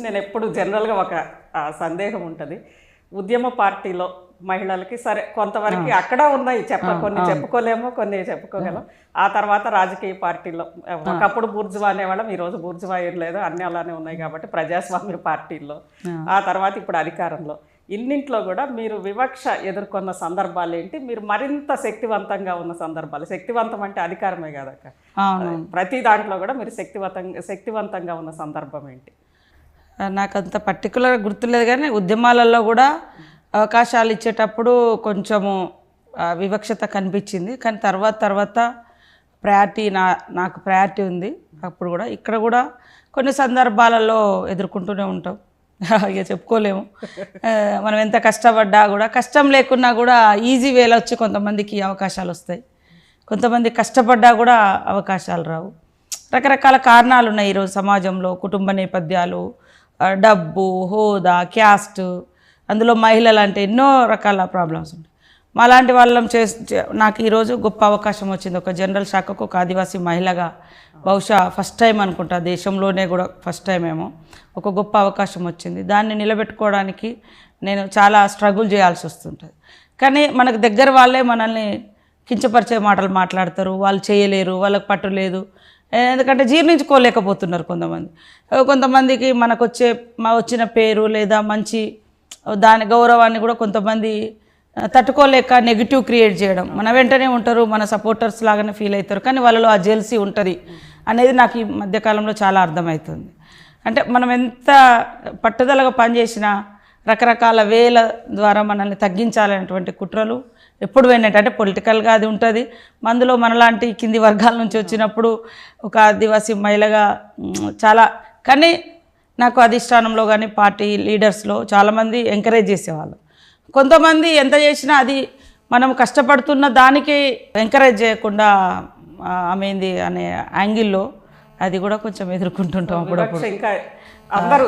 నేను ఎప్పుడు జనరల్గా ఒక సందేహం ఉంటుంది. ఉద్యమ పార్టీలో మహిళలకి సరే కొంతవరకు అక్కడ ఉన్నాయి, కొన్ని చెప్పుకోలేమో, కొన్ని చెప్పుకోగలం. ఆ తర్వాత రాజకీయ పార్టీలో ఒకప్పుడు బూర్జువా అనేవాళ్ళం, ఈరోజు బూర్జువా ఏం లేదు, అన్నీ అలానే ఉన్నాయి కాబట్టి ప్రజాస్వామ్య పార్టీల్లో, ఆ తర్వాత ఇప్పుడు అధికారంలో, ఇన్నింట్లో కూడా మీరు వివక్ష ఎదుర్కొన్న సందర్భాలు ఏంటి? మీరు మరింత శక్తివంతంగా ఉన్న సందర్భాలు, శక్తివంతం అంటే అధికారమే కాదక్క, ప్రతి దాంట్లో కూడా మీరు శక్తివంతంగా ఉన్న సందర్భం ఏంటి? నాకు అంత పర్టికులర్గా గుర్తులేదు, కానీ ఉద్యమాలలో కూడా అవకాశాలు ఇచ్చేటప్పుడు కొంచెము వివక్షత కనిపించింది. కానీ తర్వాత ప్రయారిటీ నాకు ప్రయారిటీ ఉంది. అప్పుడు కూడా ఇక్కడ కూడా కొన్ని సందర్భాలలో ఎదుర్కొంటూనే ఉంటాం, ఇక చెప్పుకోలేము. మనం ఎంత కష్టపడ్డా కూడా, కష్టం లేకున్నా కూడా ఈజీ వేలో వచ్చి కొంతమందికి అవకాశాలు వస్తాయి, కొంతమంది కష్టపడ్డా కూడా అవకాశాలు రావు. రకరకాల కారణాలు ఉన్నాయి ఈరోజు సమాజంలో. కుటుంబ నేపథ్యాలు, డబ్బు, హోదా, క్యాస్ట్, అందులో మహిళలు అంటే ఎన్నో రకాల ప్రాబ్లమ్స్ ఉంటాయి. మాలాంటి వాళ్ళం నాకు ఈరోజు గొప్ప అవకాశం వచ్చింది. ఒక జనరల్ శాఖకు ఒక ఆదివాసీ మహిళగా, బహుశా ఫస్ట్ టైం అనుకుంటా, దేశంలోనే కూడా ఫస్ట్ టైం ఏమో, ఒక గొప్ప అవకాశం వచ్చింది. దాన్ని నిలబెట్టుకోవడానికి నేను చాలా స్ట్రగుల్ చేయాల్సి వస్తుంటుంది. కానీ మనకు దగ్గర వాళ్ళే మనల్ని కించపరిచే మాటలు మాట్లాడతారు, వాళ్ళు చేయలేరు, వాళ్ళకి పట్టు లేదు, ఎందుకంటే జీర్ణించుకోలేకపోతున్నారు కొంతమందికి మనకు వచ్చిన పేరు లేదా మంచి దాని గౌరవాన్ని కూడా కొంతమంది తట్టుకోలేక నెగిటివ్ క్రియేట్ చేయడం, మన వెంటనే ఉంటారు, మన సపోర్టర్స్ లాగానే ఫీల్ అవుతారు, కానీ వాళ్ళలో ఆ జెల్సీ ఉంటుంది అనేది నాకు ఈ మధ్యకాలంలో చాలా అర్థమవుతుంది. అంటే మనం ఎంత పట్టుదలగా పనిచేసినా రకరకాల వేల ద్వారా మనల్ని తగ్గించాలనేటువంటి కుట్రలు ఎప్పుడు విన్నట్టు, అంటే పొలిటికల్గా అది ఉంటుంది. అందులో మనలాంటి కింది వర్గాల నుంచి వచ్చినప్పుడు ఒక ఆదివాసీ మహిళగా చాలా, కానీ నాకు అధిష్టానంలో కానీ పార్టీ లీడర్స్లో చాలామంది ఎంకరేజ్ చేసేవాళ్ళు. కొంతమంది ఎంత చేసినా అది మనం కష్టపడుతున్న దానికి ఎంకరేజ్ చేయకుండా ఆమెంది అనే యాంగిల్లో అది కూడా కొంచెం ఎదుర్కొంటుంటాం అప్పుడప్పుడు. ఇంకా అందరూ